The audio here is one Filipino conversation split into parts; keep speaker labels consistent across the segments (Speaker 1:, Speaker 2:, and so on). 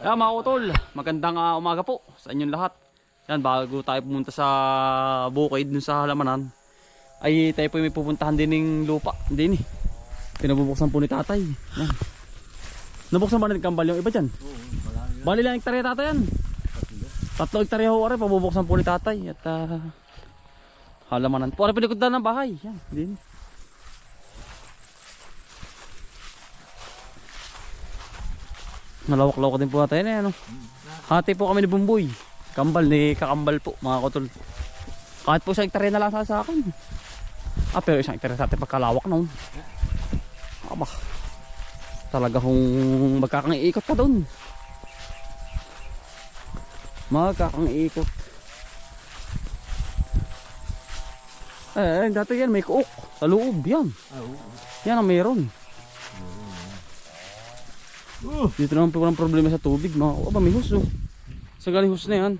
Speaker 1: Ayan mga utol, magandang umaga po sa inyong lahat. Yan, bago tayo pumunta sa bukid dun sa halamanan, ay tayo po may pupuntahan din ng lupa. Hindi eh. Pinabubuksan po ni tatay. Yan. Nabuksan ba na kambal yung iba dyan?
Speaker 2: Oo, wala yan.
Speaker 1: Bali lang hektarya tatay yan. 3 hektarya ho, pabubuksan po ni tatay. At halamanan po. Ano pinikod na ng bahay? Yan, din. Malawak-lawak din po natin ano. Hati po kami ni Bumboy. Kambal ni kakambal po mga kotol. Kahit po 1 hektarya na lang sa akin. Pero 1 hektarya sa atin pagkalawak noon. Aba. Talaga kung magkakang-iikot pa doon. Magkakang-iikot. Dati yan may kuok sa loob yan. Yan ang meron. Dito naman po walang problema sa tubig mga aba may hus oh. Sa galing hus na yan.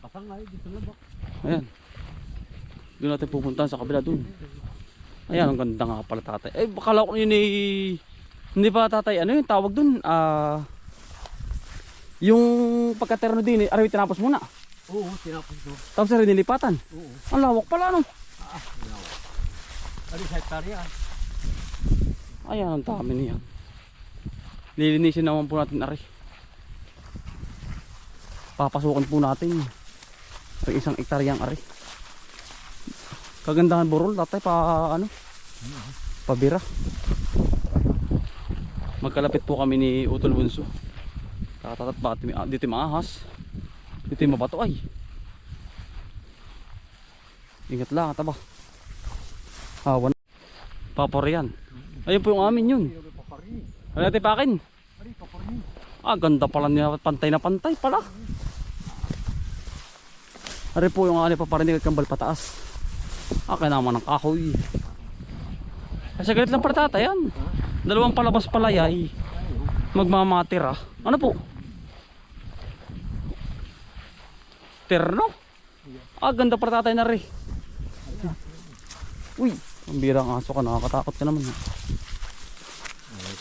Speaker 2: Kasangay dito labak.
Speaker 1: Ayan. Doon natin pupuntahan sa kabila doon. Ayan ang ganda nga pala tatay. Bakala ko yun hindi pa tatay ano yung tawag doon yung pagkaterno din araw tinapos muna.
Speaker 2: Oo, tinapos doon.
Speaker 1: Tapos rin nilipatan.
Speaker 2: Oo.
Speaker 1: Ang lawak pala no.
Speaker 2: Lawak. Ano sa hektarya?
Speaker 1: Ayan ang dami niyan. Lilinisin naman po natin ari. Papasukan po natin sa 1 hektaryang ari. Kagandahan burol tatay pa ano? Pabira. Magkalapit po kami ni Utol Bunso. Katatat pa dito yung ahas. Dito yung mabato ay. Ingat lang taba. Hawan. Paparian. Ayun po yung amin yun. Ano natin pa akin? Ganda pala niya. Pantay na pantay pala. Ari po yung ani pa pa rin kambal pataas. Kaya naman ang kahoy. Kasi galit lang pala tatay yan. 2 palabas palayay. Magmamatira. Ano po? Terno? Ganda pala tatay na rin. Uy, ang birang aso ka. Nakakatakot ka naman.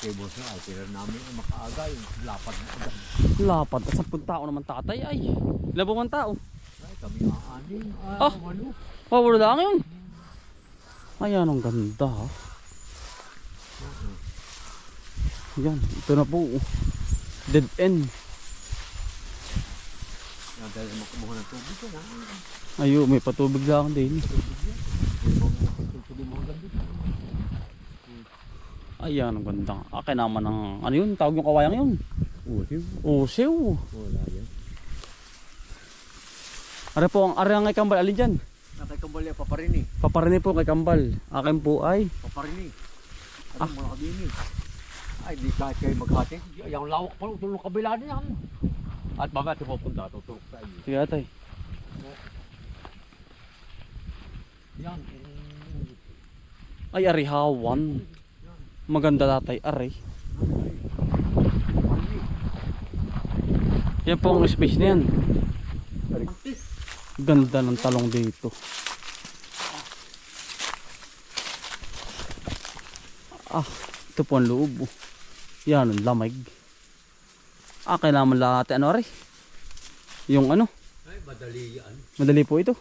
Speaker 2: Kay boss na ay tira namin ang makaaga yung lapad na agad.
Speaker 1: Lapad at 10 tao naman tatay ay. Labong tao.
Speaker 2: Ay kami aanin. Walo.
Speaker 1: Wala lang yun. Ayan ang ganda ha. Yan, ito na po. Dead end.
Speaker 2: Yan dahil makumuha ng tubig yan ha.
Speaker 1: Ayo, may patubig lang din. Ayan ang ganda. Kaya naman ang ano yun, tawag yung kawayang yun. Usiw.
Speaker 2: Wala yan.
Speaker 1: Are po ang are ngay kambal alin diyan?
Speaker 2: Kay kambal yan paparini.
Speaker 1: Paparini po kay kambal. Akin po ay
Speaker 2: Paparini. Ano mga kabini? Ay di kahit kayo maghati. Yung lawak pa rin. Tulong kabila niyan. At mamaya ito pupunta. Tutulog sa iyo.
Speaker 1: sige atay.
Speaker 2: Yan.
Speaker 1: Ay arihawan. Maganda tatay ari. Yan po ang space na yan. Ganda ng talong dito. Ito po ang loob. Yan ang lamig. Kailangan lahat ano ari. Yung ano.
Speaker 2: Ay madali yan.
Speaker 1: Madali po ito.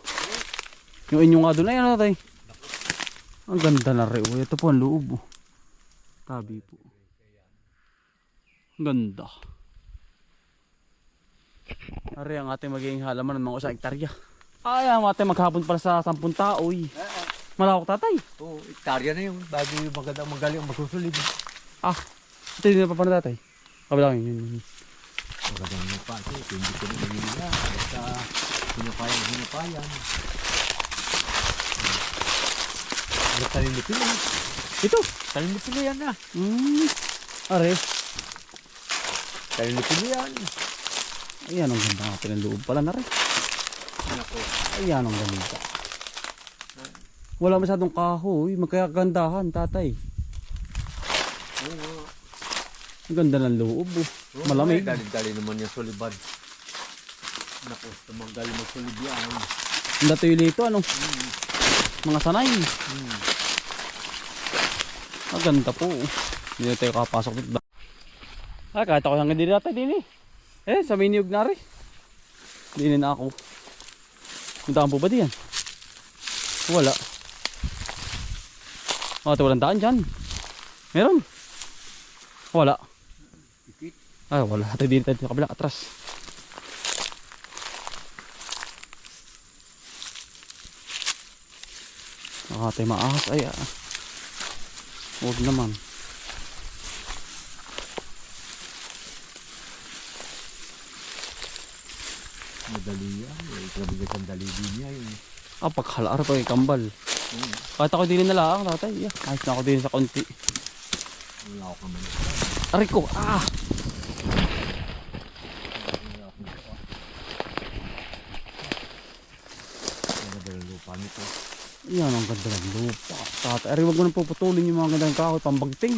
Speaker 1: Yung inyong nga doon ay ano tatay. Ang ganda na rin. Ito po ang loob. Tabi po. Ganda. Ari ang ating magiging halaman ng mga 1 hektarya. Ang ating maghapon pala sa 10 tao. Malawak tatay.
Speaker 2: Oo, hektarya na yun. Bago yung magandang magaling ang magsusulid.
Speaker 1: Ito din na pa pala tatay. Kabilang yun.
Speaker 2: Magandang na pa. Hindi ko na nilila. Basta hinupayan. Ano talinipin yan?
Speaker 1: Ito.
Speaker 2: Talinipin yan na.
Speaker 1: Are.
Speaker 2: Talinipin yan.
Speaker 1: Ayan ang ganda natin ang loob pala na rin. Ayan ang ganda. Wala masyadong kahoy. Magkagandahan tatay. Ang ganda ng loob. Malamig.
Speaker 2: Dali naman yung sulibad. Naku, tumanggal mo sulib yan.
Speaker 1: Ang datoy-lito ano. Mga sanay. Maganda po. Hindi na tayo kapasok dito. Kahit ako hanggang din natin din sa miniyog na rin. Dinin na ako. Puntaan po ba diyan? Wala. Ito walang daan dyan. Meron. Wala. Wala. Ito din tayo sa kabila. Atras. Tayo maahas. Huwag naman.
Speaker 2: Madali yan. Grabe ka sandali din niya yun.
Speaker 1: Paghalar pa kambal. Kahit ako din na lang, tatay. Ayos na ako din sa konti.
Speaker 2: Wala ako naman.
Speaker 1: Aray ko,
Speaker 2: Ang ganda ng lupa nito.
Speaker 1: Yan ang ganda ng lupa. Tatay, aray, wag mo nang puputulin yung mga gandang kahoy, pambagting.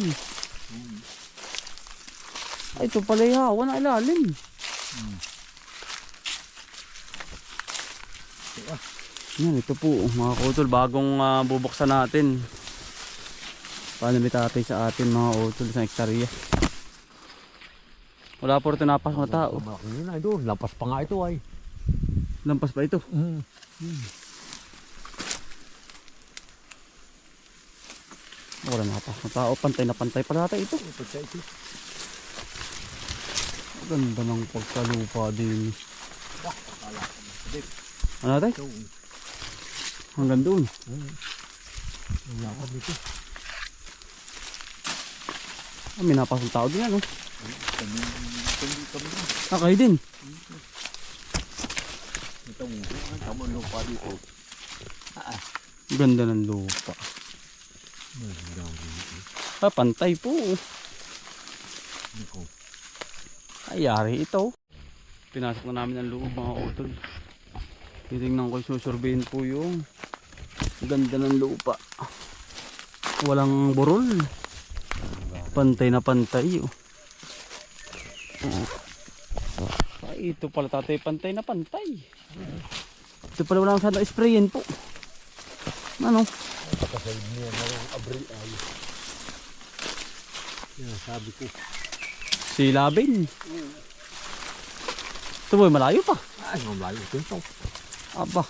Speaker 1: Ito pala yawan na ilalim. Yan, ito po mga utol, bagong bubuksan natin. Paano tatay sa atin mga utol sa hektarya. Wala po rin napasok na tao.
Speaker 2: Malaki yun ay doon. Lampas pa nga ito ay.
Speaker 1: Lampas pa ito. Wala napasok na tao. Pantay na pantay pa natin ito. Ganda ng pagkalupa din. Ano natin? Hanggang doon.
Speaker 2: Wala ka dito.
Speaker 1: May napasok tao din ano. Kayo din.
Speaker 2: Ito mo. Tama ng lupa dito.
Speaker 1: Ganda ng lupa. Pantay po. Ayari ito. Pinasok na namin ang loob mga utol. Titingnan ko, susurveyin po yung ganda ng lupa. Walang burol. Pantay na pantay. Ito pala tatay, pantay na pantay. Ito pala wala masyadong sprayin po. Ano?
Speaker 2: Kasayid niya na yung abri ay. Yan sabi ko.
Speaker 1: Silabin. Ito boy, malayo pa.
Speaker 2: Ay, malayo ito.
Speaker 1: Aba.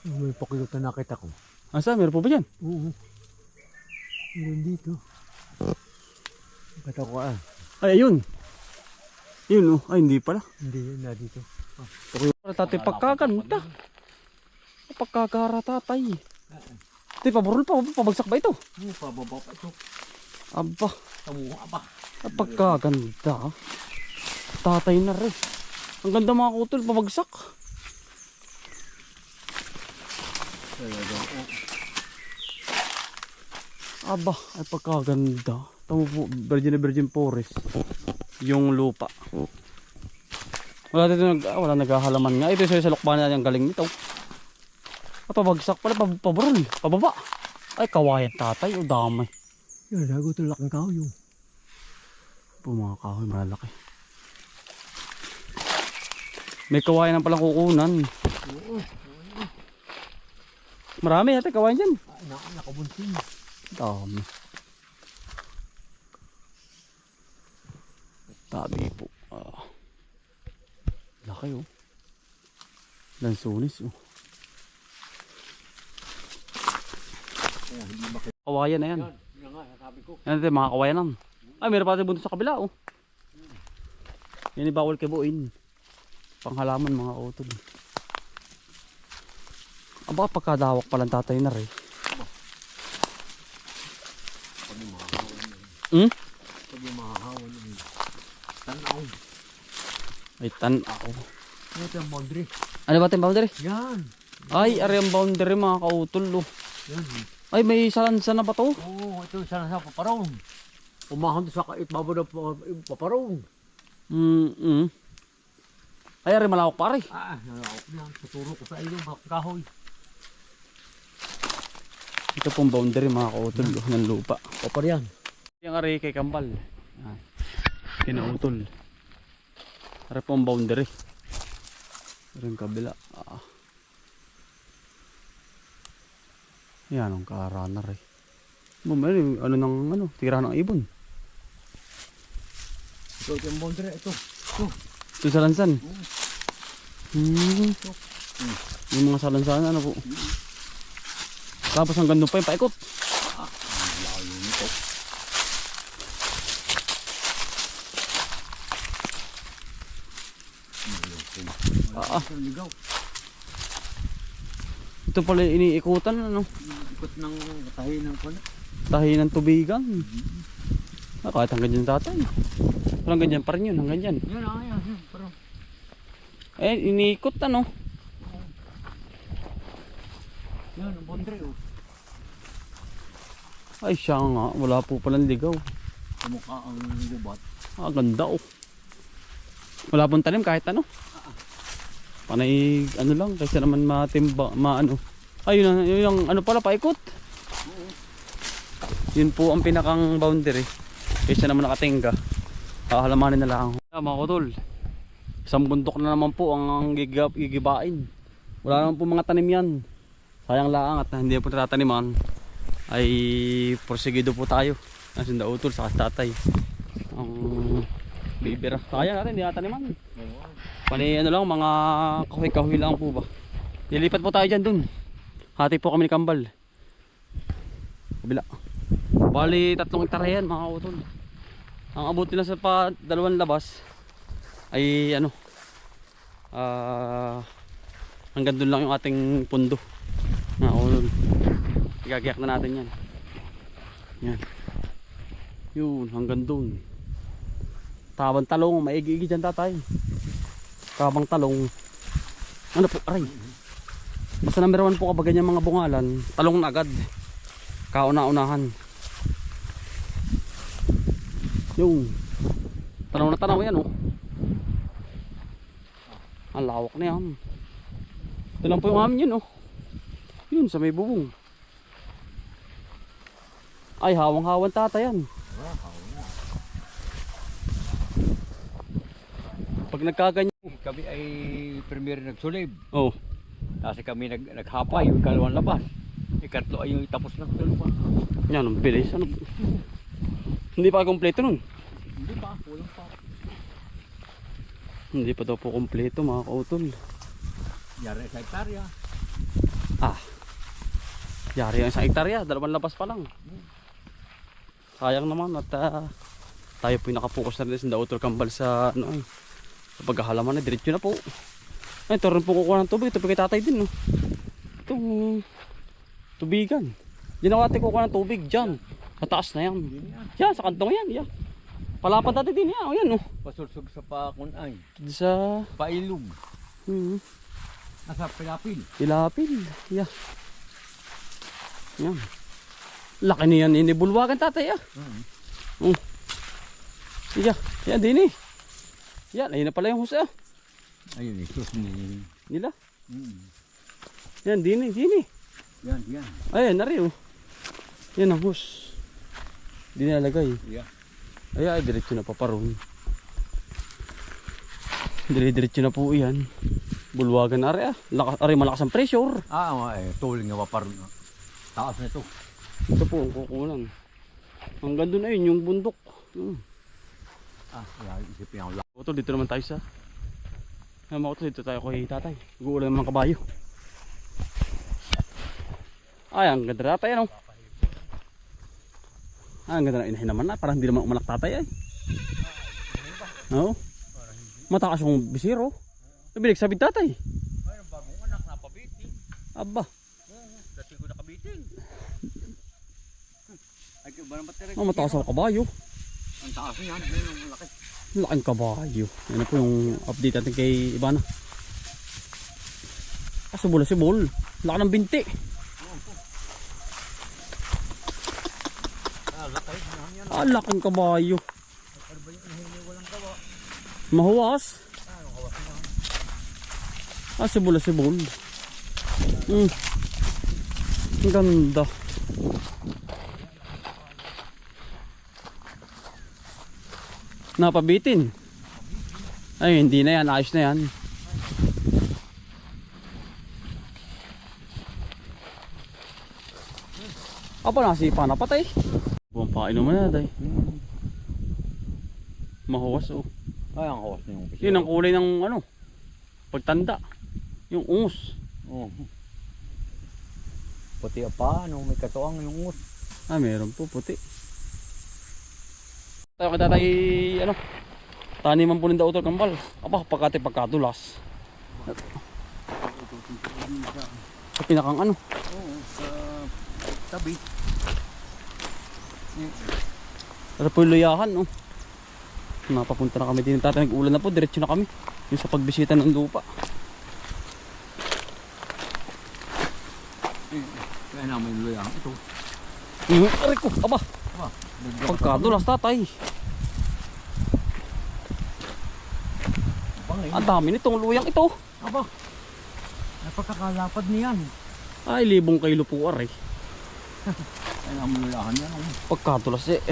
Speaker 2: May pakilot na nakita ko.
Speaker 1: Asa, meron po ba dyan?
Speaker 2: Oo. Meron dito. Kata ko
Speaker 1: Ay, ayun. Yun oh. Ay, hindi pala.
Speaker 2: Hindi yun na dito.
Speaker 1: Para tatay pagkaganda. Pagkagara tatay. Ito, paburol pa. Pabagsak ba ito?
Speaker 2: Oo, pababa pa ito.
Speaker 1: Aba.
Speaker 2: Tamuha ba?
Speaker 1: Pagkaganda. Tatay na rin. Ang ganda mga kutol, pabagsak. Aba, ay pagkaganda. Tamo po, virgin forest. Yung lupa. Wala naghahalaman nga. Ito sa lukbanan yung galing nito. Pabagsak pala, paburol, pababa. Ay, kawayan tatay, o damay.
Speaker 2: Yan, lago ito laking kahoy yung.
Speaker 1: Po mga kahoy, malaki. May kawayan na palang kukunan. Marami ate kawayan dyan.
Speaker 2: Nakabunsin.
Speaker 1: Dami. Tabi po. Laki oh. Lansunis oh. Kawayan na yan.
Speaker 2: Yan nga, sabi ko.
Speaker 1: Yan ito mga kawayanan. Ay meron pa rin buntot sa kabila oh. Yan yung bawal kibuin. Panghalaman mga utol. Aba pagkadawak palang tatay na rin.
Speaker 2: Pag yung mahahawan yun. Tanaw.
Speaker 1: Ay tanaw.
Speaker 2: Ito yung boundary.
Speaker 1: Ano ba yung boundary?
Speaker 2: Yan.
Speaker 1: Ay ari ang boundary mga kautol oh.
Speaker 2: Yan.
Speaker 1: Ay may salansa na ba to?
Speaker 2: Oo, ito yung sana sa paparong. Umahan doon sa itbabo na paparong.
Speaker 1: Ay ari malawak pare.
Speaker 2: Nalawak na. Tuturo ko sa iyo kahoy.
Speaker 1: Ito pong boundary mga kautol ng lupa.
Speaker 2: Papar yan.
Speaker 1: Yung ari kay Kambal. Kinautol. Ari pong boundary. Ari yung kabila. Yan ang kaaranar eh. Bumali, ano ng ano, tira ng ibon.
Speaker 2: Ito yung bondre, ito.
Speaker 1: Ito sa lansan. Hmm.
Speaker 2: Ito.
Speaker 1: Yung mga salansan, ano po. Tapos hanggang doon pa yung paikot.
Speaker 2: Ang layo nito. Ligaw.
Speaker 1: Ito pala yung iniikutan, ano.
Speaker 2: Ikot ng tahi ng pala.
Speaker 1: Tahi ng tubigan. Kahit hanggang dyan tatay. Hanggang dyan pa rin yun, hanggang dyan.
Speaker 2: Yan, yan. Pero,
Speaker 1: Iniikot, ano.
Speaker 2: yan, ang bondre, oh.
Speaker 1: Ay, siya nga. Wala po palang ligaw.
Speaker 2: Kumukha ang gubat.
Speaker 1: Ganda, oh. Wala pong talim kahit ano. Panay, ano lang, kasi naman matimba, maano. Ayun, yun yung ano pala, paikot. Yun po ang pinakang boundary. Kaysa naman nakatingga. Halamanin na lang. Mga kutol, isang bundok na naman po ang gigibain. Wala naman po mga tanim yan. Sayang lang at hindi po natataniman. Ay porsigido po tayo. Nasin da utol sa tatay. Ang bibira. Sayang natin, hindi nataniman. Pani ano lang, mga kahoy-kahoy lang po ba. Lilipat po tayo dyan dun. Hati po kami ni Kambal. Kabila. Bali 3 hektare yan mga utol. Ang abot nila sa dalawang labas ay ano, hanggang dun lang yung ating pundo. Mga utol. Igagiyak na natin yan. Yan. Yun, hanggang dun. Tabang talong, maigi-igi dyan tatay. Kabang talong. Ano po, aray. Basta number 1 po kapag ganyan mga bungalan, talong na agad. Kauna-unahan. Yung tanaw na tanaw yan, oh. Ang lawak na yan. Ito lang po yung amin yun, oh. Yun sa may bubong. Ay, hawang-hawan tatay yan. Pag nagkaganyan,
Speaker 2: Kami ay premier nagsulib.
Speaker 1: oh.
Speaker 2: Kasi kami naghapa yung kalawang labas. Ikatlo ay yung tapos na dalawa.
Speaker 1: Yan, ang bilis. Ano? Hindi pa kompleto nun.
Speaker 2: Hindi pa, walang pa.
Speaker 1: Hindi pa daw po kompleto mga kautol.
Speaker 2: Yari sa hektarya.
Speaker 1: Yari ang 1 hektarya, 2 labas pa lang. Sayang naman at tayo po yung nakapokus na rin sa Utol Kambal sa ano ay. Sa paghahalaman na diretso na po. Ay, ito rin po kukuha ng tubig. Ito po kay tatay din, no. Itong tubigan. Diyan ako natin kukuha ng tubig dyan. Sa taas na yan. Yan, sa kantong yan. Yan. Palapad natin din yan. O yan, no.
Speaker 2: Pasursog sa pakunay.
Speaker 1: Sa
Speaker 2: Pailog. Nasa pilapil.
Speaker 1: Pilapil. Yan. Yan. Laki niyan. Inibulwagan tatay, ah. Yan. Yan din, eh. Yan, ayun na pala yung hose, ah.
Speaker 2: Ayun, isos ni
Speaker 1: Nila. Yan, din, eh.
Speaker 2: Yan.
Speaker 1: Ayan, nari, oh. Yan ang hose. Di nilalagay.
Speaker 2: Yeah.
Speaker 1: Ay, diretso na paparoon. Diretso na po yan. Bulwagan na rin, ah. Aray, malakas ang pressure.
Speaker 2: Tuling nga paparoon. Taas na ito.
Speaker 1: Ito po ang kukunan. Hanggang doon ayun yung bundok.
Speaker 2: Wala isipin ako lang.
Speaker 1: Utol, dito naman tayo sa utol, dito tayo kay tatay. Gugulan naman kabayo. Ay, ang ganda na tatay, ano? Ang ganda na inahin naman na. Parang hindi naman umalak tatay, ay. Oo. Matakas yung bisiro. Nabilig sabi tatay.
Speaker 2: Ay, ang bagong anak napabiting.
Speaker 1: Aba.
Speaker 2: Dati ko nakabiting. Ay, ba naman talaga?
Speaker 1: Matakas ang kabayo.
Speaker 2: Ang taas niyan, yun ang laki.
Speaker 1: Laking kabayo. Yan po yung update natin kay Ibana. Subol. Laki ng binti. Laking kabayo. Mahuwas. Subol. Ang ganda. Napabitin. Ay, hindi na yan. Ayos na yan. Apa nasipa na patay. Buwang painuman na day. Mahawas oh.
Speaker 2: Ay, ang kawas na yung umpisa.
Speaker 1: Yun ang kulay ng ano. Pagtanda. Yung ungus.
Speaker 2: Oo. Puti pa, ano, may katuang yung us.
Speaker 1: Ah, meron po puti. Tayo kita tayo ano. Taniman po ng dautol kambal. Aba, pagkadulas. Sa pinakang ano.
Speaker 2: Oo, sa tabi.
Speaker 1: Pero po yung luyahan oh. Napapunta na kami din. Tatay nag-ulan na po. Diretso na kami. Yung sa pagbisita ng lupa.
Speaker 2: Kaya namin luyang ito.
Speaker 1: Yung aray ko. Aba.
Speaker 2: Aba,
Speaker 1: Pagkadulas tatay. Ang dami nitong luyang ito.
Speaker 2: Aba, napagkakalapad niyan.
Speaker 1: Ay, 1,000 kilo po aray.
Speaker 2: Kaya namin luyahan yan.
Speaker 1: Pagkadulas eh.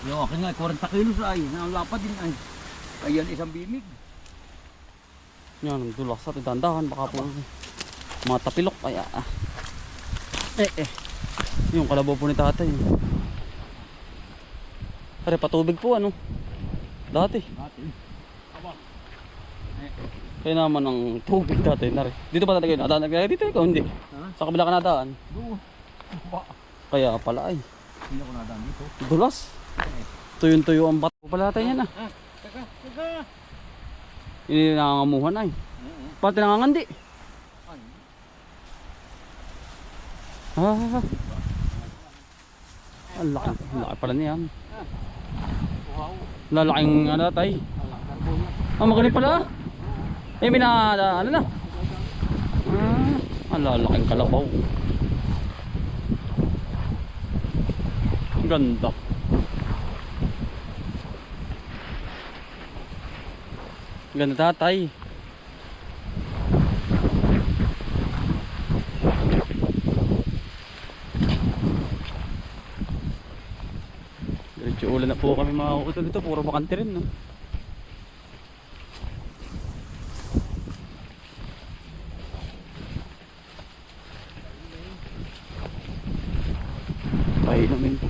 Speaker 2: Yung akin nga, 40 kilos ay. Ang lapad din ay. Kaya isang bimig.
Speaker 1: Yan, ang dulas at dandahan. Baka po matapilok. Ay, yung kalabaw po ni tatay. Pare, patubig po ano. Dati. Kaya naman ang tubig dati. Dito ba talaga yun? Adaan na dito ikaw? Hindi. Sa kabila ka nadaan.
Speaker 2: Doon.
Speaker 1: Kaya pala ay.
Speaker 2: Hindi ako nadaan dito.
Speaker 1: Dulas. Tuyo-tuyo ang bato pala natin yan ah.
Speaker 2: Teka.
Speaker 1: Hindi nangangamuhan ay. Pati nangangandi. Ah. Ang laki pala niyan. Lalaking ano tay. Ah, magaling pala. Eh, ano na. Ang lalaking kalabaw. Ganda. Ganda tatay. Diretso ulan na po kami mga utol dito. Puro bakante rin no. Painumin po.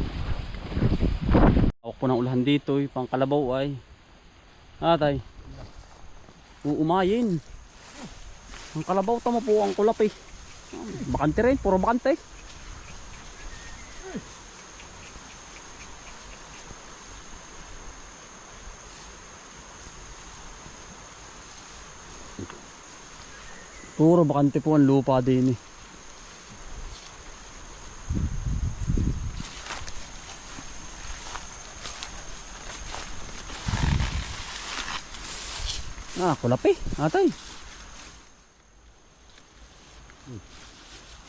Speaker 1: Awak po ng ulahan dito. Pang kalabaw ay. Tay. Uumayin. Ang kalabaw tama po ang kulap eh. Bakante rin. Puro bakante. Puro bakante po ang lupa din eh. Kulap eh, atay.